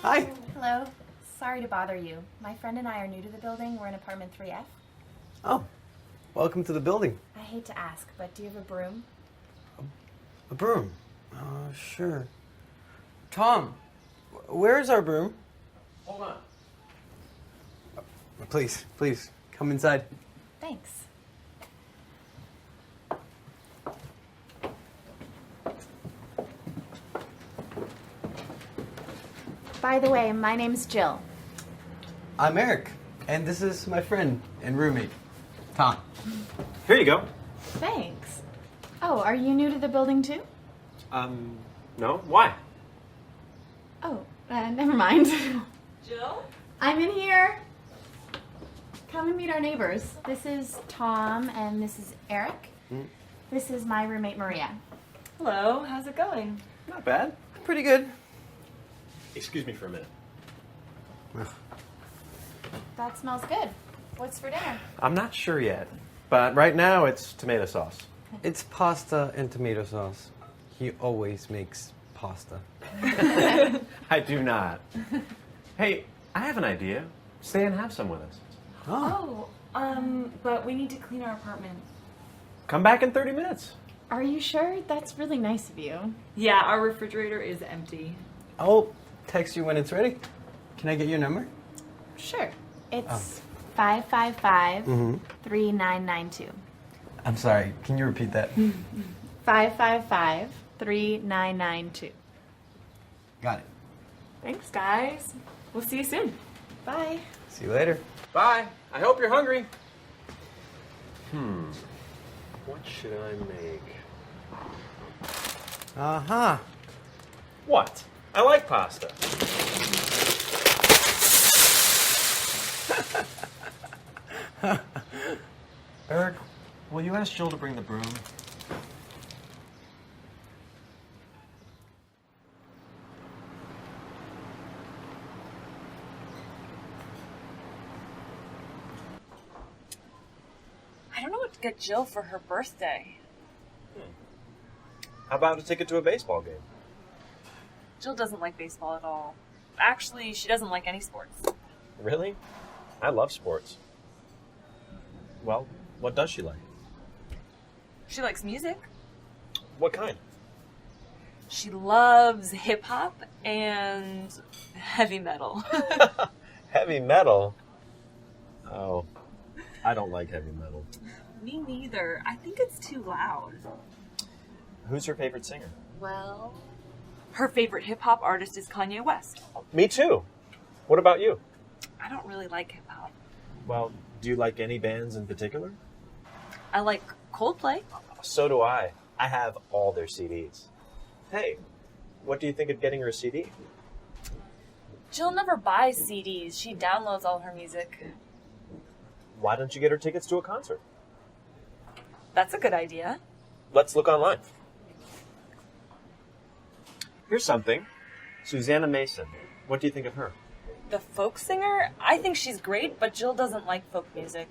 Hi. Hello. Sorry to bother you. My friend and I are new to the building. We're in apartment 3F. Oh, welcome to the building. I hate to ask, but do you have a broom? A broom? Sure. Tom, where's our broom? Hold on. Please, come inside. Thanks. By the way, my name's Jill. I'm Eric, and this is my friend and roommate, Tom. Here you go. Thanks. Oh, are you new to the building too? No? Why? Oh, never mind. Jill? I'm in here. Come and meet our neighbors. This is Tom and this is Eric. This is my roommate Maria. Hello, how's it going? Not bad. Pretty good. Excuse me for a minute. That smells good. What's for dinner? I'm not sure yet, but right now it's tomato sauce. It's pasta and tomato sauce. He always makes pasta. I do not. Hey, I have an idea. Stay and have some with us. Oh, but we need to clean our apartment. Come back in 30 minutes. Are you sure? That's really nice of you. Yeah, our refrigerator is empty. I'll text you when it's ready. Can I get your number? Sure. It's 555-3992. I'm sorry, can you repeat that? 555-3992. Got it. Thanks, guys. We'll see you soon. Bye. See you later. Bye. I hope you're hungry. What should I make? Uh-huh. What? I like pasta. Eric, will you ask Jill to bring the broom? I don't know what to get Jill for her birthday. How about a ticket to a baseball game? Jill doesn't like baseball at all. Actually, she doesn't like any sports. Really? I love sports. Well, what does she like? She likes music. What kind? She loves hip-hop and heavy metal. Heavy metal? Oh, I don't like heavy metal. Me neither. I think it's too loud. Who's her favorite singer? Well, her favorite hip-hop artist is Kanye West. Me too. What about you? I don't really like hip-hop. Well, do you like any bands in particular? I like Coldplay. So do I. I have all their CDs. Hey, what do you think of getting her a CD? Jill never buys CDs. She downloads all her music. Why don't you get her tickets to a concert? That's a good idea. Let's look online. Here's something. Susanna Mason. What do you think of her? The folk singer? I think she's great, but Jill doesn't like folk music.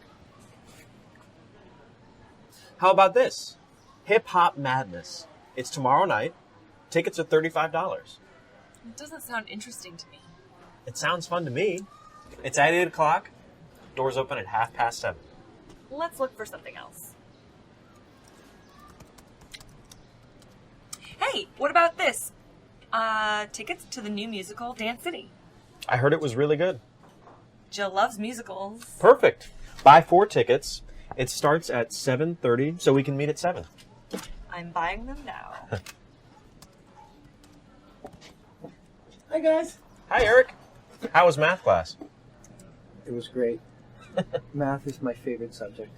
How about this? Hip Hop Madness. It's tomorrow night. Tickets are $35. It doesn't sound interesting to me. It sounds fun to me. It's at 8 o'clock. Doors open at 7:30. Let's look for something else. Hey, what about this? Tickets to the new musical Dance City. I heard it was really good. Jill loves musicals. Perfect. Buy 4 tickets. It starts at 7:30, so we can meet at 7. I'm buying them now. Hi, guys. Hi, Eric. How was math class? It was great. Math is my favorite subject.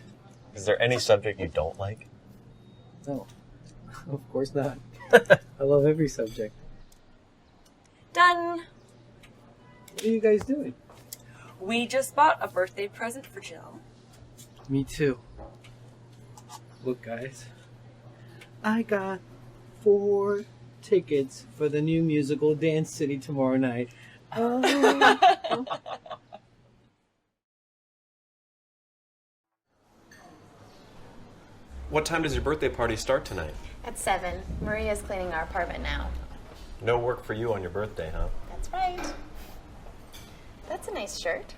Is there any subject you don't like? No, of course not. I love every subject. Done. What are you guys doing? We just bought a birthday present for Jill. Me too. Look, guys. I got 4 tickets for the new musical Dance City tomorrow night. What time does your birthday party start tonight? At 7. Maria's cleaning our apartment now. No work for you on your birthday, huh? That's right. That's a nice shirt.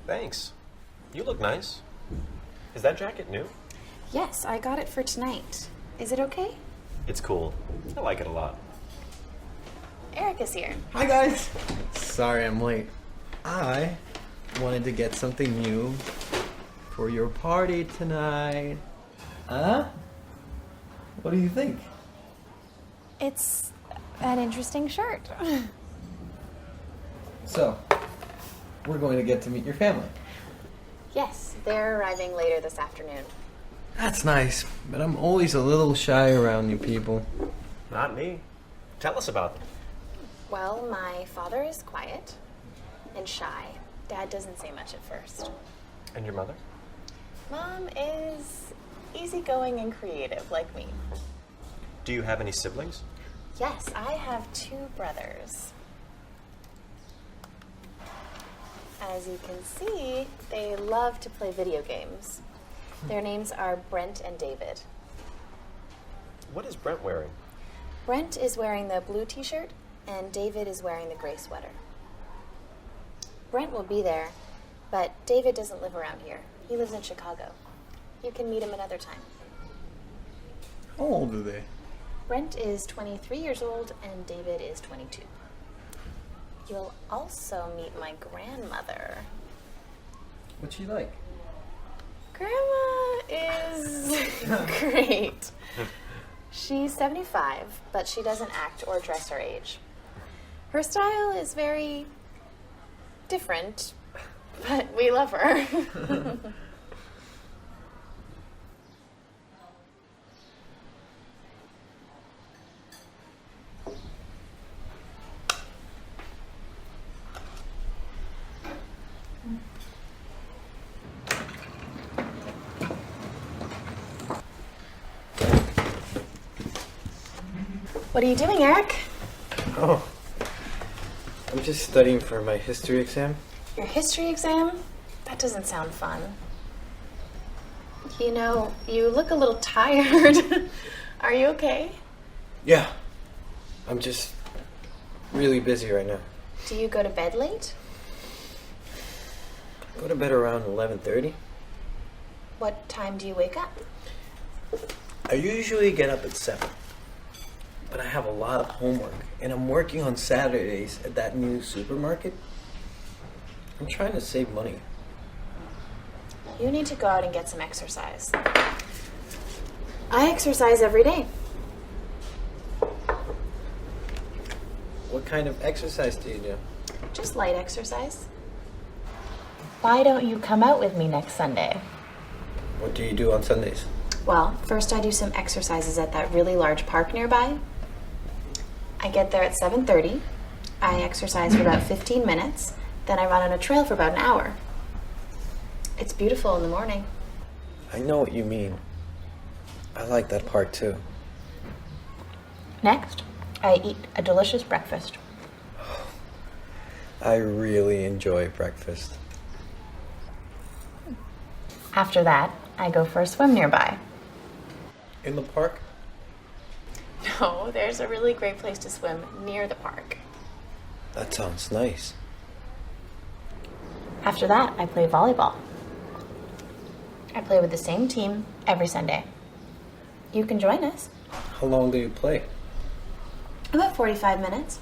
Thanks. You look nice. Is that jacket new? Yes, I got it for tonight. Is it okay? It's cool. I like it a lot. Eric is here. Hi, guys. Sorry I'm late. I wanted to get something new for your party tonight. Huh? What do you think? It's an interesting shirt. So, we're going to get to meet your family. Yes, they're arriving later this afternoon. That's nice, but I'm always a little shy around you people. Not me. Tell us about them. Well, my father is quiet and shy. Dad doesn't say much at first. And your mother? Mom is easygoing and creative, like me. Do you have any siblings? Yes, I have 2 brothers. As you can see, they love to play video games. Their names are Brent and David. What is Brent wearing? Brent is wearing the blue t-shirt, and David is wearing the gray sweater. Brent will be there, but David doesn't live around here. He lives in Chicago. You can meet him another time. How old are they? Brent is 23 years old, and David is 22. You'll also meet my grandmother. What's she like? Grandma is great. She's 75, but she doesn't act or dress her age. Her style is very different, but we love her. What are you doing, Eric? Oh, I'm just studying for my history exam. Your history exam? That doesn't sound fun. You know, you look a little tired. Are you okay? Yeah, I'm just really busy right now. Do you go to bed late? I go to bed around 11:30. What time do you wake up? I usually get up at 7. But I have a lot of homework, and I'm working on Saturdays at that new supermarket. I'm trying to save money. You need to go out and get some exercise. I exercise every day. What kind of exercise do you do? Just light exercise. Why don't you come out with me next Sunday? What do you do on Sundays? Well, first I do some exercises at that really large park nearby. I get there at 7:30. I exercise for about 15 minutes. Then I run on a trail for about an hour. It's beautiful in the morning. I know what you mean. I like that part too. Next, I eat a delicious breakfast. I really enjoy breakfast. After that, I go for a swim nearby. In the park? No, there's a really great place to swim near the park. That sounds nice. After that, I play volleyball. I play with the same team every Sunday. You can join us. How long do you play? About 45 minutes.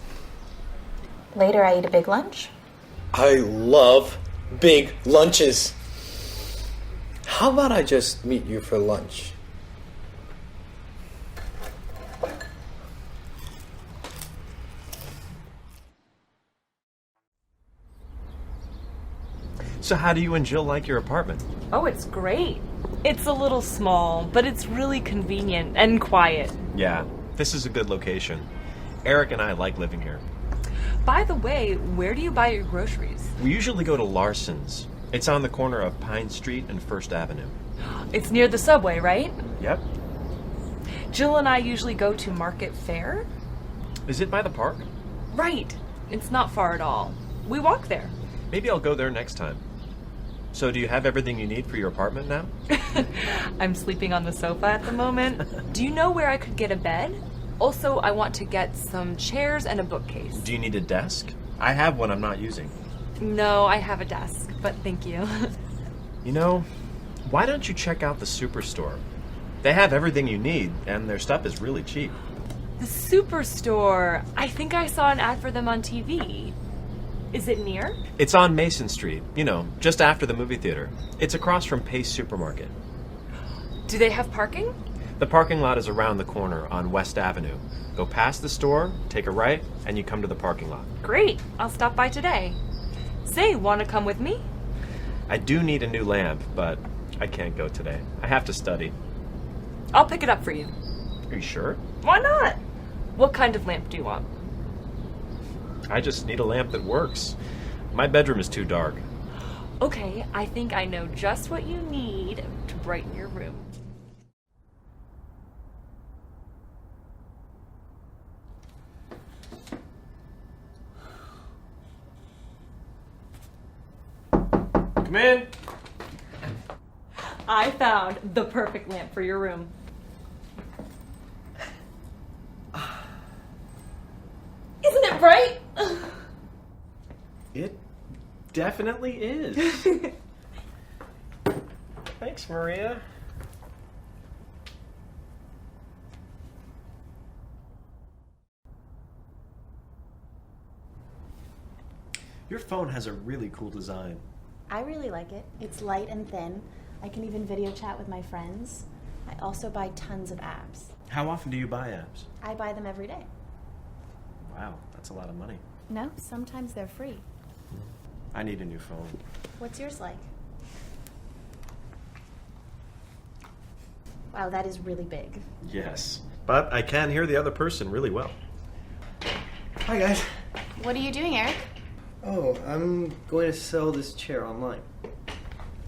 Later, I eat a big lunch. I love big lunches. How about I just meet you for lunch? So how do you and Jill like your apartment? Oh, it's great. It's a little small, but it's really convenient and quiet. Yeah, this is a good location. Eric and I like living here. By the way, where do you buy your groceries? We usually go to Larson's. It's on the corner of Pine Street and First Avenue. It's near the subway, right? Yep. Jill and I usually go to Market Fair. Is it by the park? Right. It's not far at all. We walk there. Maybe I'll go there next time. So do you have everything you need for your apartment now? I'm sleeping on the sofa at the moment. Do you know where I could get a bed? Also, I want to get some chairs and a bookcase. Do you need a desk? I have one I'm not using. No, I have a desk, but thank you. You know, why don't you check out the Superstore? They have everything you need, and their stuff is really cheap. The Superstore. I think I saw an ad for them on TV. Is it near? It's on Mason Street, you know, just after the movie theater. It's across from Pace Supermarket. Do they have parking? The parking lot is around the corner on West Avenue. Go past the store, take a right, and you come to the parking lot. Great. I'll stop by today. Say, want to come with me? I do need a new lamp, but I can't go today. I have to study. I'll pick it up for you. Are you sure? Why not? What kind of lamp do you want? I just need a lamp that works. My bedroom is too dark. Okay, I think I know just what you need to brighten your room. Come in. I found the perfect lamp for your room. Isn't it bright? It definitely is. Thanks, Maria. Your phone has a really cool design. I really like it. It's light and thin. I can even video chat with my friends. I also buy tons of apps. How often do you buy apps? I buy them every day. Wow, that's a lot of money. No, sometimes they're free. I need a new phone. What's yours like? Wow, that is really big. Yes, but I can hear the other person really well. Hi, guys. What are you doing, Eric? Oh, I'm going to sell this chair online.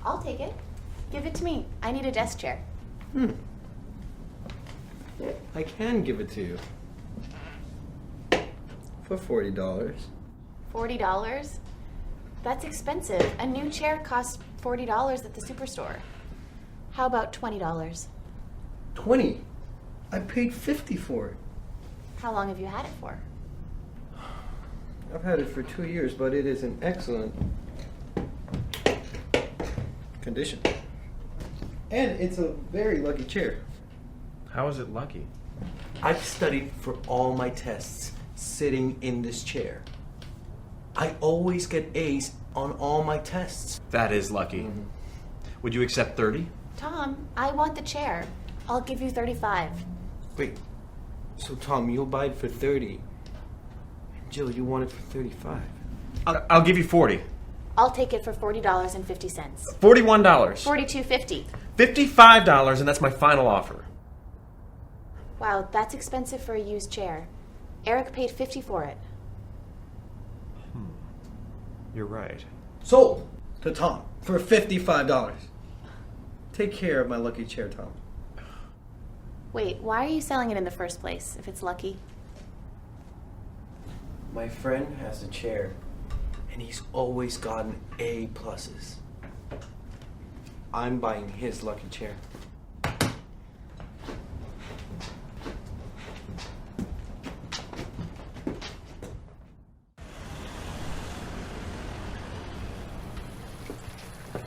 I'll take it. Give it to me. I need a desk chair. I can give it to you. For $40. $40? That's expensive. A new chair costs $40 at the superstore. How about $20? 20. I paid 50 for it. How long have you had it for? I've had it for 2 years, but it is in excellent condition. And it's a very lucky chair. How is it lucky? I've studied for all my tests sitting in this chair. I always get A's on all my tests. That is lucky. Would you accept 30? Tom, I want the chair. I'll give you 35. Wait, so Tom, you'll buy it for 30. And Jill, you want it for 35. I'll give you 40. I'll take it for $40.50. $41. $42.50. $55, and that's my final offer. Wow, that's expensive for a used chair. Eric paid $50 for it. You're right. Sold to Tom for $55. Take care of my lucky chair, Tom. Wait, why are you selling it in the first place if it's lucky? My friend has a chair, and he's always gotten A pluses. I'm buying his lucky chair.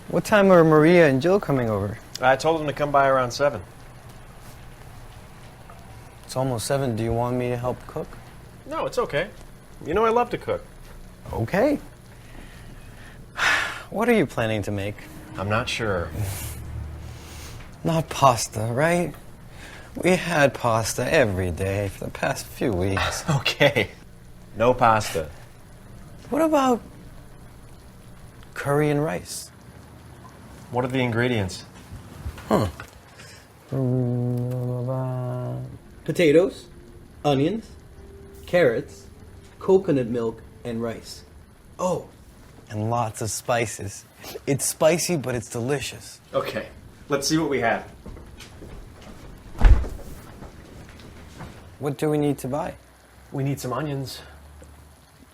What time are Maria and Jill coming over? I told them to come by around 7. It's almost 7. Do you want me to help cook? No, it's okay. You know I love to cook. Okay. What are you planning to make? I'm not sure. Not pasta, right? We had pasta every day for the past few weeks. Okay. No pasta. What about curry and rice? What are the ingredients? Potatoes, onions, carrots, coconut milk, and rice. Oh, and lots of spices. It's spicy, but it's delicious. Okay. Let's see what we have. What do we need to buy? We need some onions.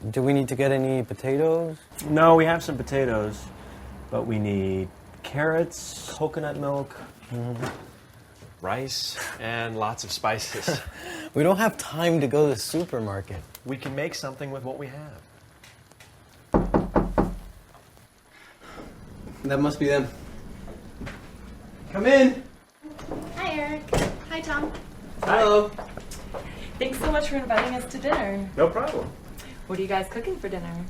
Do we need to get any potatoes? No, we have some potatoes, but we need carrots, coconut milk, rice, and lots of spices. We don't have time to go to the supermarket. We can make something with what we have. That must be them. Come in. Hi, Eric. Hi, Tom. Hello. Thanks so much for inviting us to dinner. No problem. What are you guys cooking for dinner?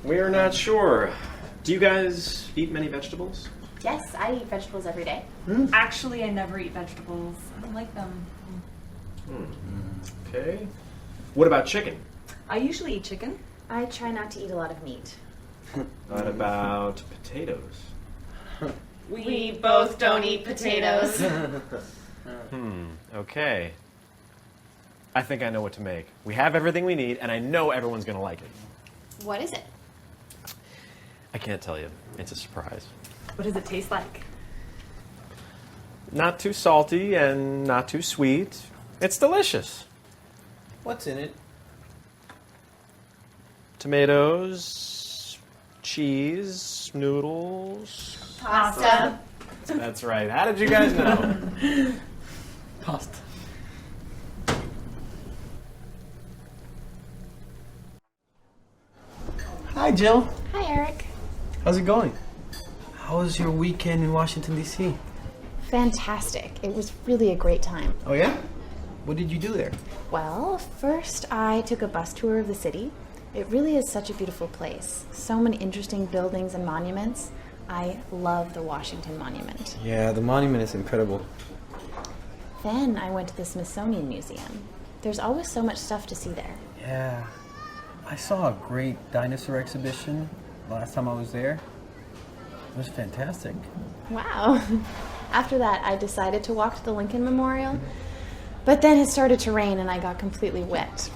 We're not sure. Do you guys eat many vegetables? Yes, I eat vegetables every day. Actually, I never eat vegetables. I don't like them. Okay. What about chicken? I usually eat chicken. I try not to eat a lot of meat. What about potatoes? We both don't eat potatoes. Okay. I think I know what to make. We have everything we need, and I know everyone's gonna like it. What is it? I can't tell you. It's a surprise. What does it taste like? Not too salty and not too sweet. It's delicious. What's in it? Tomatoes, cheese, noodles. Pasta. That's right. How did you guys know? Pasta. Hi, Jill. Hi, Eric. How's it going? How was your weekend in Washington, D.C.? Fantastic. It was really a great time. Oh, yeah? What did you do there? Well, first I took a bus tour of the city. It really is such a beautiful place. So many interesting buildings and monuments. I love the Washington Monument. Yeah, the monument is incredible. Then I went to the Smithsonian Museum. There's always so much stuff to see there. Yeah. I saw a great dinosaur exhibition last time I was there. It was fantastic. Wow. After that, I decided to walk to the Lincoln Memorial, but then it started to rain and I got completely wet.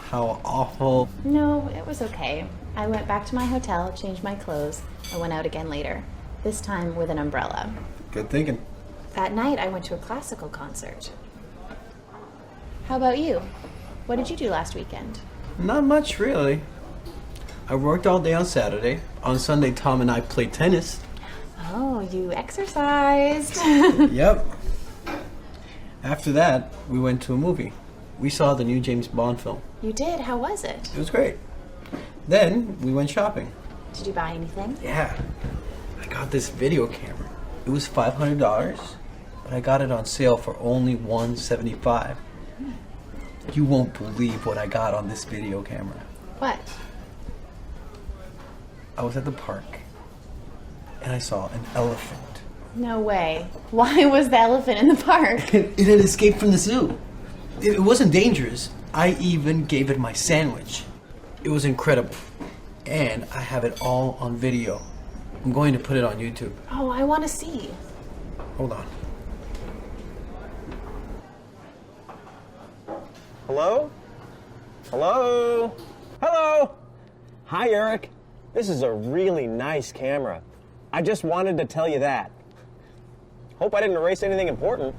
How awful. No, it was okay. I went back to my hotel, changed my clothes, and went out again later, this time with an umbrella. Good thinking. That night, I went to a classical concert. How about you? What did you do last weekend? Not much, really. I worked all day on Saturday. On Sunday, Tom and I played tennis. Oh, you exercised. Yep. After that, we went to a movie. We saw the new James Bond film. You did? How was it? It was great. Then we went shopping. Did you buy anything? Yeah. I got this video camera. It was $500, but I got it on sale for only $175. You won't believe what I got on this video camera. What? I was at the park, and I saw an elephant. No way. Why was the elephant in the park? It had escaped from the zoo. It wasn't dangerous. I even gave it my sandwich. It was incredible. And I have it all on video. I'm going to put it on YouTube. Oh, I want to see. Hold on. Hello? Hello? Hello? Hi, Eric. This is a really nice camera. I just wanted to tell you that. Hope I didn't erase anything important.